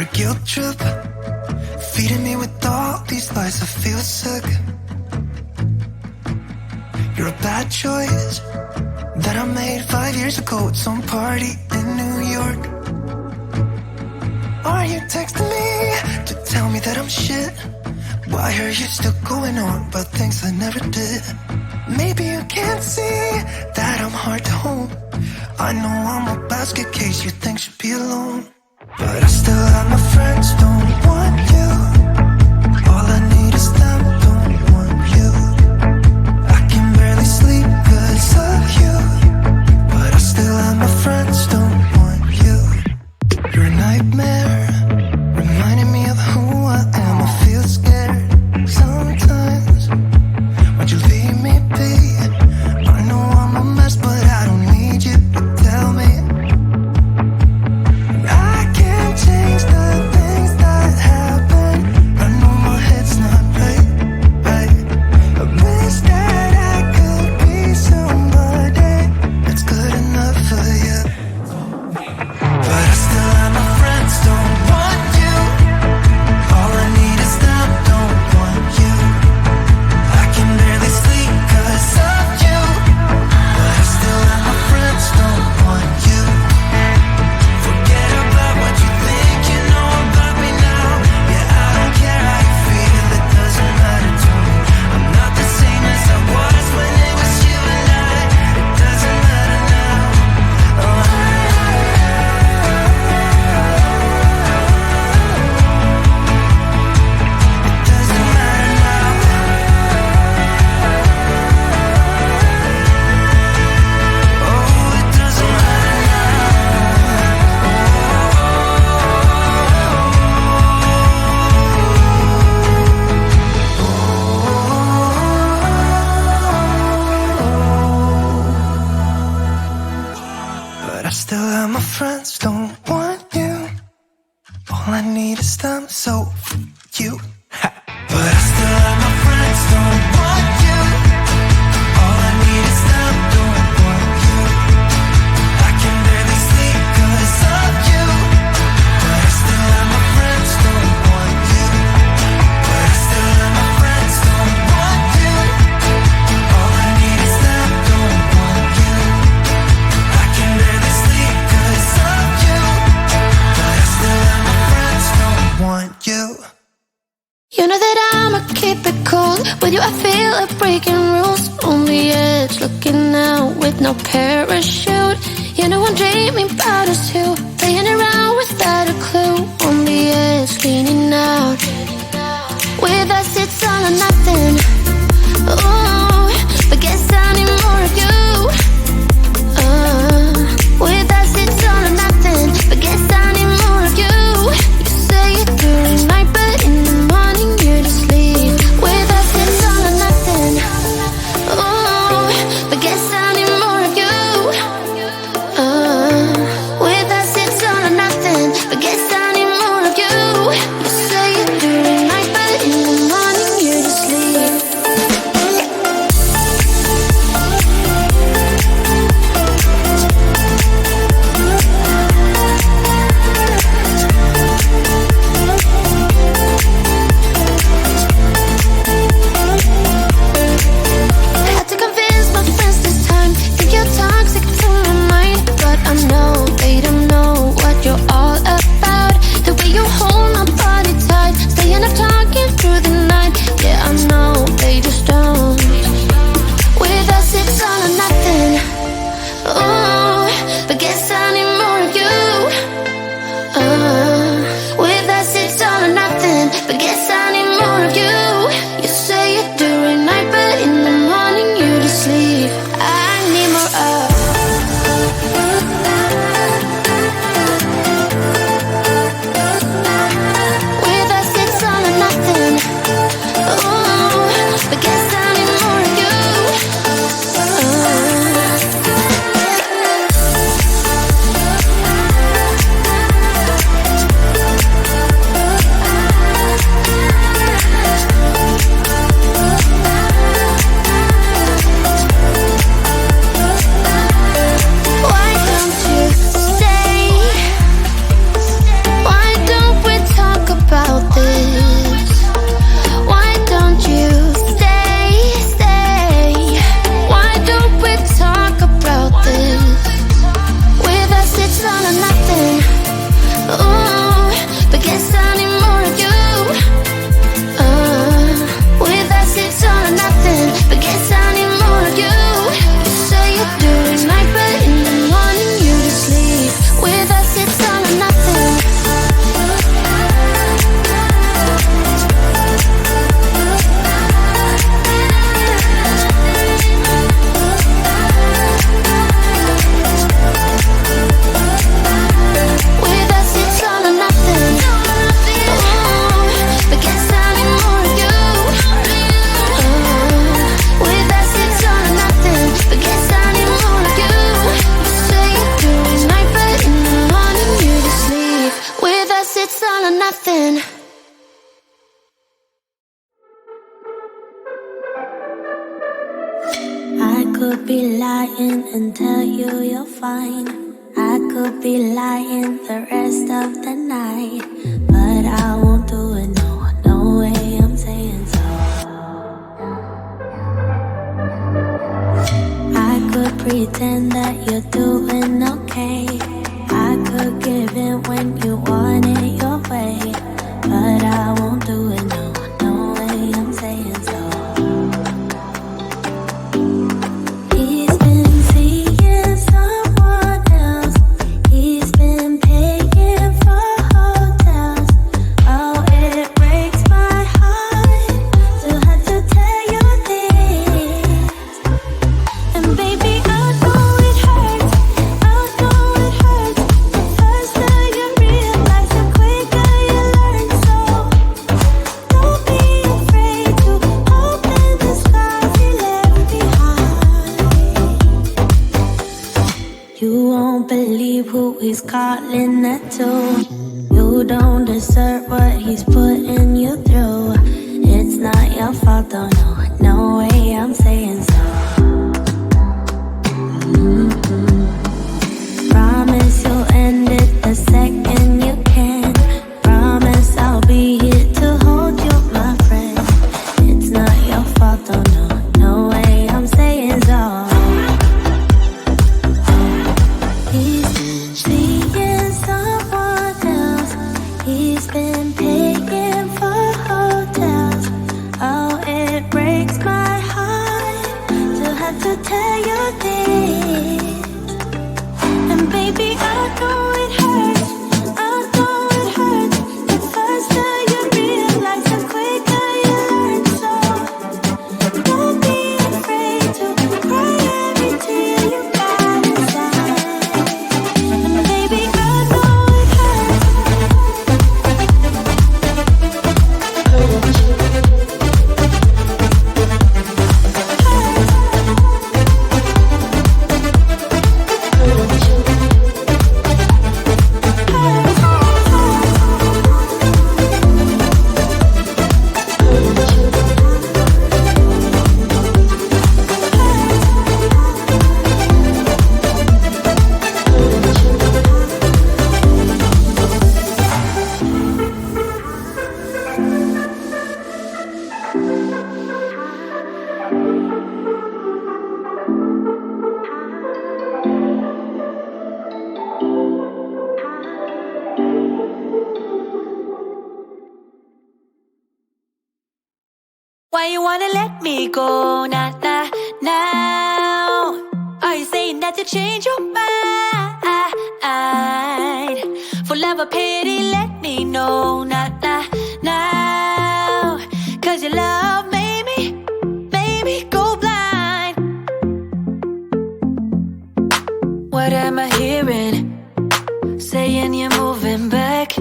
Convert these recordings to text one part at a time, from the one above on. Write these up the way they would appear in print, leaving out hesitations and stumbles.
a guilt trip, feeding me with all these lies. I feel sick. You're a bad choice that I made 5 years ago at some party in New York. Are you texting me to tell me that I'm shit? Why are you still going on about things I never did? Maybe you can't see that I'm hard to hold. I know I'm a basket case you think should be alone, but I still have my friends, don't want you. All I need is them, don't want you. I can barely sleep cause of you, but I still have my friends, don't want you. You're a nightmare, reminding me of who I am. I feel scared sometimes. Why'd you leave me be? I know I'm a mess, but I don't need you to tell me. I can't change the things that happen. I know my head's not right. I wish that I could be somebody that's good enough for you, but I still have my friends, don't want you. All I need is them, don't want you. I can barely sleep cause of you, but I still have my friends, don't want you. Forget about what you think you know about me now. Yeah, I don't care how you feel, it doesn't matter to me. I'm not the same as I was when it was you and I. It doesn't matter now. Oh, it doesn't matter now. Oh, it doesn't matter now. But I still have my friends, don't want you. All I need is them, so you. But I still have my friends, don't want you. All I need is them, don't want you. I can barely sleep cause of you, but I still have my friends, don't want you. But I still have my friends, don't want you. All I need is them, don't want you. I can barely sleep cause of you, but I still have my friends, don't want you. You know that I'ma keep it cool. With you I feel like breaking rules. On the edge, looking out with no parachute. You know I'm dreaming about us two, playing around without a clue. On the edge, leaning out. With us it's all or nothing. Ooh, but guess I need more of you. With us it's all or nothing, but guess I need more of you. You say it during night, but in the morning you're asleep. With us it's all or nothing. Ooh, but guess I need more of you. it's all or nothing. I could be lying and tell you you're fine. I could be lying the rest of the night, but I won't do it, no, no way I'm saying so. I could pretend that you're doing okay. I could give in when you want it your way, but I won't do it, no, no way I'm saying so. He's been seeing someone else. He's been paying for hotels. Oh, it breaks my heart to have to tell you this. And baby, I know it hurts. I know it hurts. The faster you realize, the quicker you learn. So don't be afraid to open the scars he left behind. You won't believe who he's calling that to. You don't deserve what he's putting you through. It's not your fault though, no, no way I'm saying so. Promise you'll end it the second you can. Promise I'll be here to hold you, my friend. It's not your fault though, no, no way I'm saying so. He's been seeing someone else. He's been paying for hotels. Oh, it breaks my heart to have to tell you this. And baby, I know it hurts. I know it hurts. The faster you realize, the quicker you learn. So don't be afraid to cry every tear you got inside. And baby, I know it hurts. Why you wanna let me go, nah, nah, now? Are you saying that you change your mind? For love or pity, let me know, nah, nah, now. Cause your love made me go blind. What am I hearing? Saying you're moving back.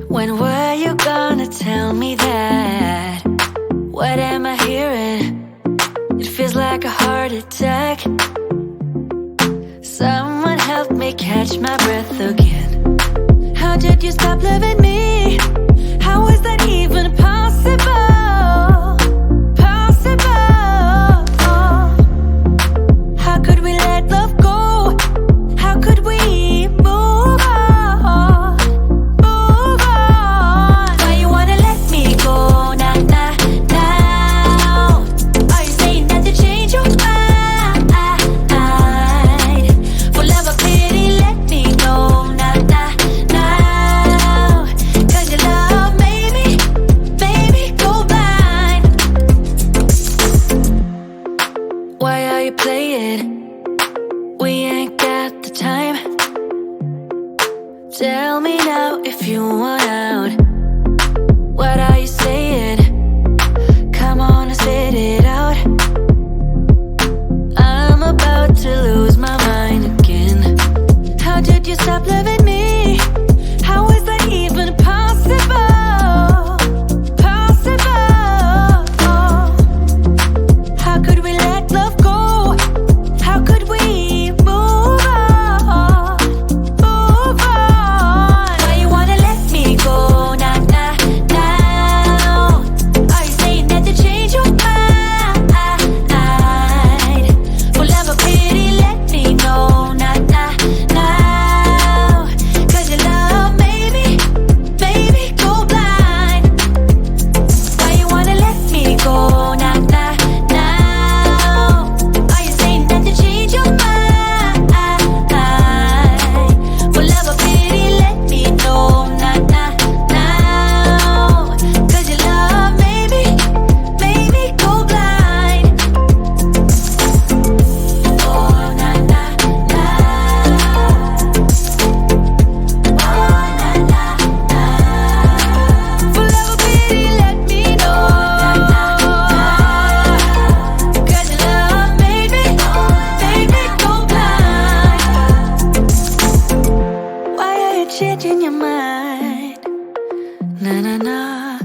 When were you gonna tell me that? What am I hearing? It feels like a heart attack. Someone help me catch my breath again. How did you stop loving me? How is that even possible? Possible. How could we let love go? How could we move on? Move on. Why you wanna let me go? Nah, nah, now. Are you saying that to change your mind? For love or pity, let me know. Nah, nah, now. Cause your love made me go blind. Why are you playing? We ain't got the time. Tell me now if you want out. What are you saying? Come on and spit it out. I'm about to lose my mind again. How did you stop loving me? How is that even possible? Possible. How could we let love go? How could we move on? Move on. Why you wanna shit in your mind. Nah, nah, nah,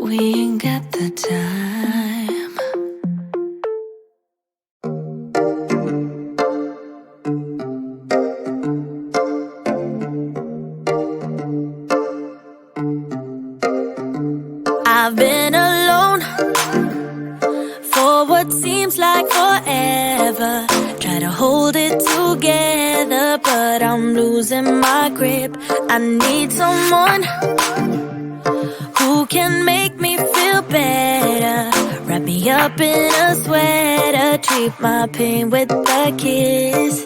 we ain't got the time. I've been alone for what seems like forever. Try to hold it together, but I'm losing my grip. I need someone who can make me feel better. Wrap me up in a sweater, treat my pain with a kiss.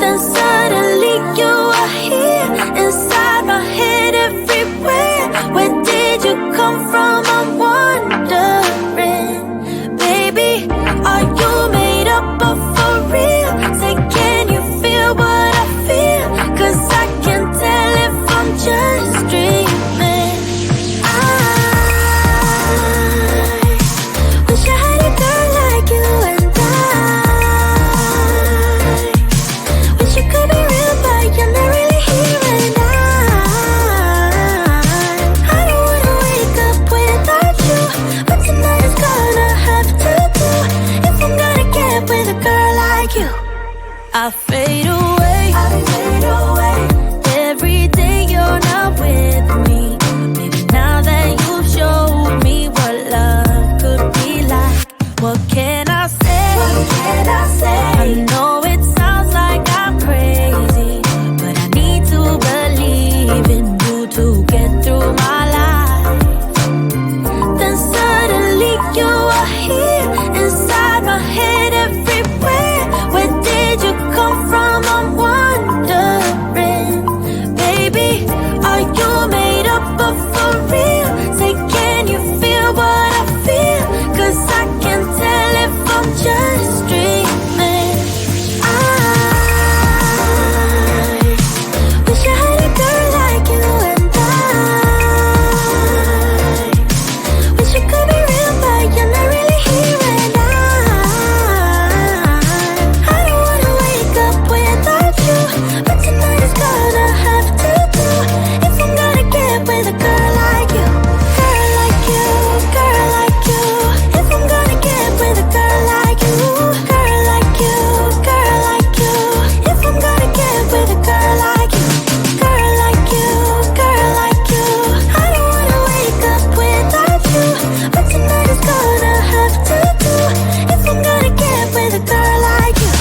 Then suddenly you are here, inside my head everywhere. Where did you come from? I'm wondering. Baby, are you made up of for real? Say, can you feel what I feel? 'Cause I can tell if I'm just dreaming. I wish I had a girl like you, and I wish you could be real, but you're not really here. And I don't wanna wake up without you, but tonight is gonna have to do. If I'm gonna get with a girl like you, I fade away. Every day you're not with me. Maybe now that you've showed me what love could be like, what can I say? I know it sounds like I'm crazy, but I need to believe in you to get through my life. Then suddenly you are here, inside my head everywhere. Where did you come from? I'm wondering. Baby, are you made up of for real? Say, can you feel what I feel? 'Cause I can tell if I'm just dreaming. I wish I had a girl like you, and I wish you could be real, but you're not really here. And I don't wanna wake up without you, but tonight is gonna have to do. If I'm gonna get with a girl like you, girl like you, girl like you. If I'm gonna get with a girl like you, girl like you, girl like you. If I'm gonna get with a girl like you, girl like you, girl like you. I don't wanna wake up without you, but tonight is gonna have to do. If I'm gonna get with a girl like you,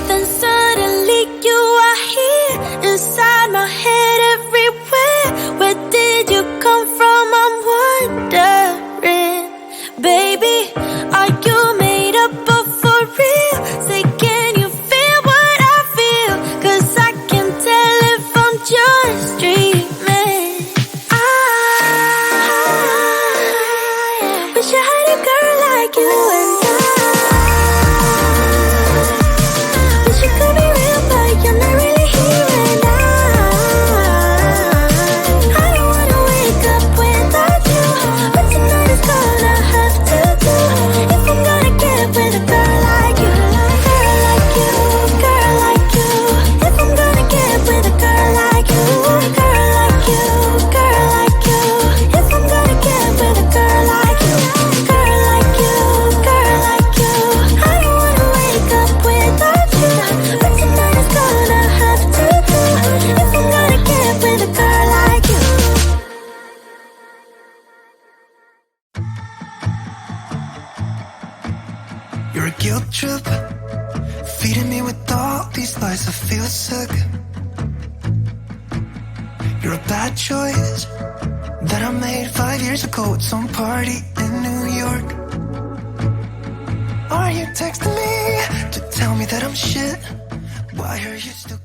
then suddenly you are here, inside my head everywhere. Where did you come from? I'm wondering. Baby, are you made up of for real? Say, can you feel what I feel? 'Cause I can tell if I'm just dreaming. I wish I had a girl like you, and I wish you could be real, but you're not really here. And I don't wanna wake up without you, but tonight is gonna have to do. If I'm gonna get with a girl like you, girl like you, girl like you. If I'm gonna get with a girl like you, girl like you, girl like you. If I'm gonna get with a girl like you, girl like you, girl like you. I don't wanna wake up without you, but tonight is gonna have to do. If I'm gonna get with a girl like you. You're a guilt trip, feeding me with all these lies. I feel sick. You're a bad choice that I made 5 years ago at some party in New York. Are you texting me to tell me that I'm shit? Why are you still